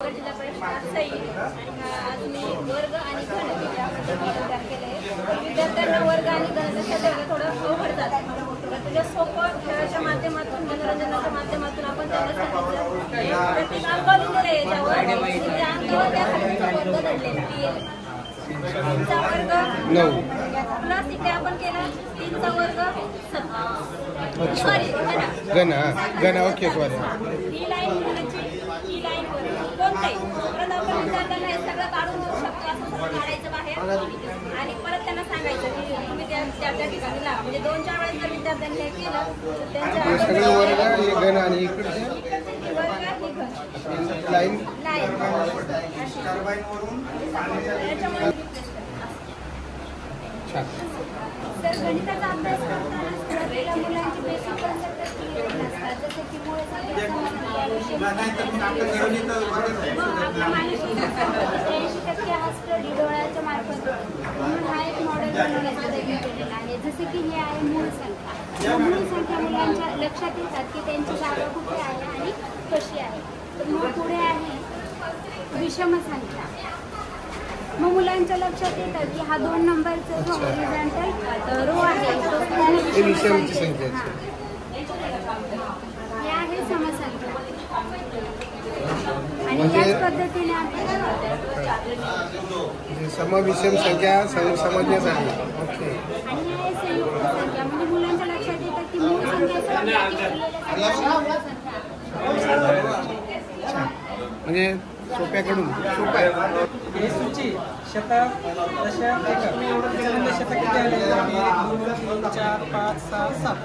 जिल्हा परिषद सई आज मी वर्ग आणि गणित या पद्धतीने तयार केले. विद्यार्थ्यांना वर्ग आणि गणिताच्या थोडं अवघड जातं. तर तुझ्या सोपं खेळाच्या माध्यमातून मनोरंजनाच्या माध्यमातून आपण त्यांना सांगितलं प्रत्येक अंक लिहिलेलं आहे याच्यावर त्या अंकावर त्या खालीचा वर्ग दडलेला तीनचा वर्ग 9 प्लस इकडे आपण केला 3चा वर्ग 7. सॉरी गणा ओके सॉरी ही लाईन ही लाईन कोणताही परत आपण विद्यार्थ्यांना हे सगळं काढून देऊ शकतो. असं सगळं काढायचं बाहेर आणि परत त्यांना सांगायचं की तुम्ही त्या ठिकाणी लावा. म्हणजे 2-4 वेळेस जर विद्यार्थ्यांनी हे केलं तर त्यांच्या वर्ग गण आणि लाईन तर गणिताचा अभ्यास करताना मुलांची बेसिक कन्सेप्ट क्लिअर नसतात. जसे की मुळे हा स्टडी डोळ्याच्या मार्फत म्हणून हा एक मॉडेल बनवण्याचा प्रयत्न केलेला आहे. जसे की हे आहे मूळ संख्या. मूळ संख्या मुलांच्या लक्षात येतात की त्यांची जागा कुठे आहे आणि कशी आहे. तर मग पुढे आहे विषम संख्या. मग मुलांच्या लक्षात येतात की हा 2 नंबरचा जो हॉरिझॉन्टल रो आहे तो विषम संख्या. हे आहे समसंख्या आणि याच पद्धतीने आपण समविषम संख्या समजण्यासाठी. ओके. आणि हे संयुक्त संख्या म्हणजे मुलांच्या लक्षात येतात की मूळ संख्या म्हणजे सोप्याकडून सोप्या ही सूची शतक दशक एकक शतक किती आले 1 2 3 4 5 6 7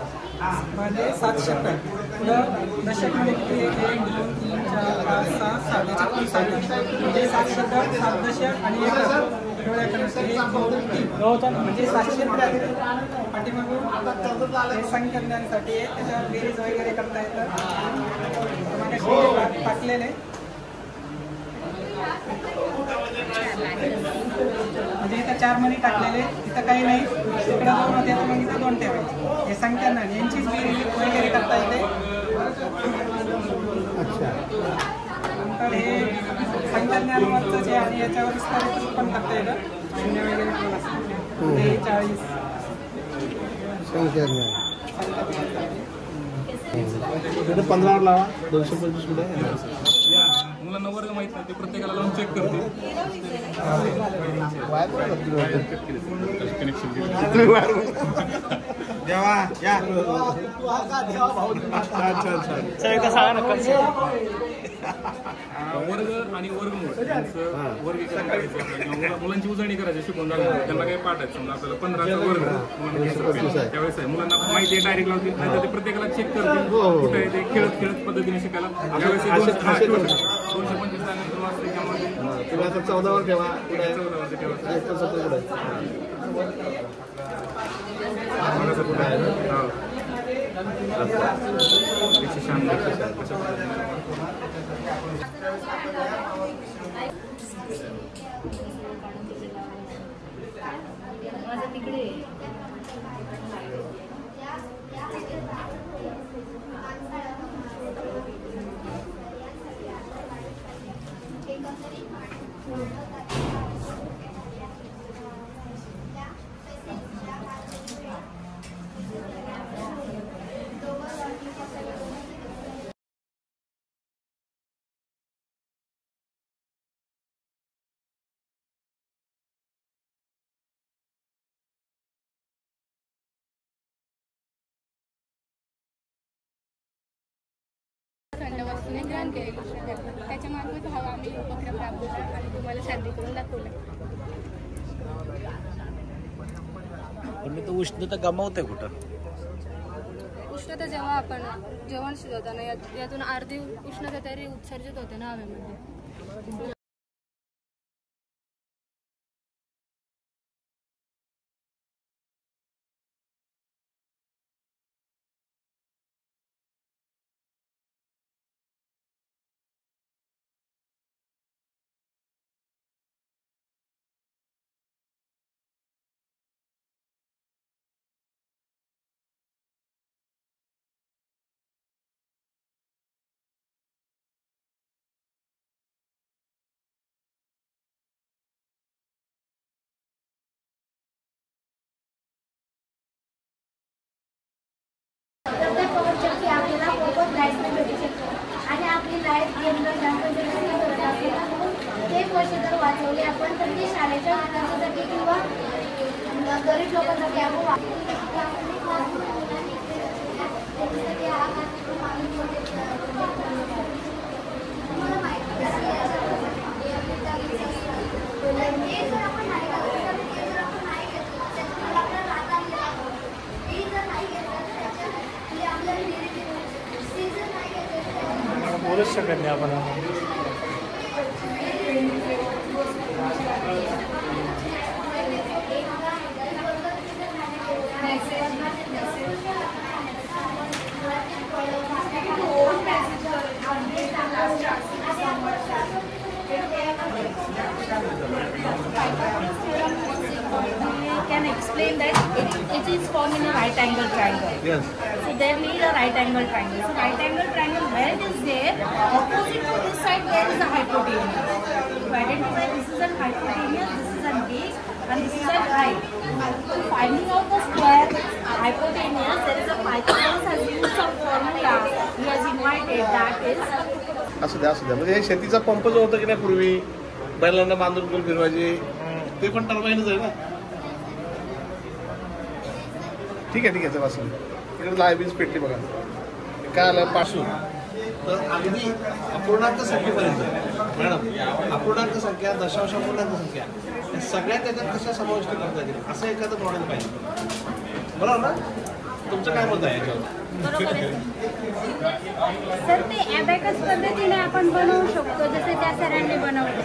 म्हणजे 7 शतक. पुढं दशक मध्ये किती 1 2 3 4 5 6 7 त्याच्यातून 7 म्हणजे 7 शतक 7 दशक आणि एकक डोळ्याकडे 1 2 3 म्हणजे 700 पाठीमागून हे संख्याज्ञानासाठी त्याच्यावर बेरीज वगैरे करता येतं. टाकलेले म्हणजे इथं 4 मनी टाकलेले इथं काही नाही. इकडे 2 होते तर मग इथं 2 ठेवायचे. हे संख्यांना यांचीच बेरीज वगैरे करता येते. नंतर हे संख्याज्ञानावरचं जे आणि याच्यावर विस्तारित पण करता येतं. 0 वगैरे पण असतं. ते 40 संख्याज्ञान 15 लावा 225 कुठे मुलांना वर्ग माहित नाही ते प्रत्येकाला लावून चेक करते. देवा या वर्ग आणि वर्गमूळ यांचं वर्गीकरण करायचं. मुलांची उजळणी करायची शिकून झाल्यानंतर त्यांना काही पाठायचं. समजा आपल्याला 15चा वर्ग त्यावेळेस आहे मुलांना माहिती आहे डायरेक्ट लावतील नाही तर ते प्रत्येकाला चेक करतील कुठे आहे ते खेळत खेळत पद्धतीने शिकायला. त्यावेळेस 225 14 वर ठेवा 14 तिकडे वस्तूने ग्रहण केले. त्याच्या मार्फत हा आम्ही उपक्रम राबवला आणि तुम्हाला साध्य करून दाखवलं. पण तो उष्णता गमावते कुठं? उष्णता जेव्हा आपण जेवण शिजवताना यातून अर्धी उष्णता तरी उत्सर्जित होते ना हवेमध्ये. वाचवले आपण तर ते शाळेच्या विकासासाठी किंवा गरीब लोकांसाठी आपण बोलूच शकत नाही आपण. can explain that it is formed in a right angle triangle. Yes. So there need a right angle triangle. So right angle triangle, where it is there, opposite to this side there is a hypotenuse. To identify this is a hypotenuse, this is a base, and this is a height. So finding out the square hypotenuse, there is a Pythagoras has used some formula. He has invited that is. असू द्या असू द्या. म्हणजे हे शेतीचा pump जो होता की नाही पूर्वी बैलांना बांधून करून फिरवायचे ते पण टर्बाईनच आहे ना. ठीक आहे चला असं इकडे लायबीज पेटली बघा. काय आलं पासून तर अगदी अपूर्णांक संख्येपर्यंत मॅडम अपूर्णांक संख्या दशांश अपूर्णांक संख्या या सगळ्या त्याच्यात कशा समाविष्ट करता येतील असं एखादं मॉडेल पाहिजे. बरोबर ना. तुमचं काय मत आहे याच्यावर? बरोबर आहे सर. ते ॲबॅकस पद्धतीने आपण बनवू शकतो जसे त्या सरांनी बनवलं.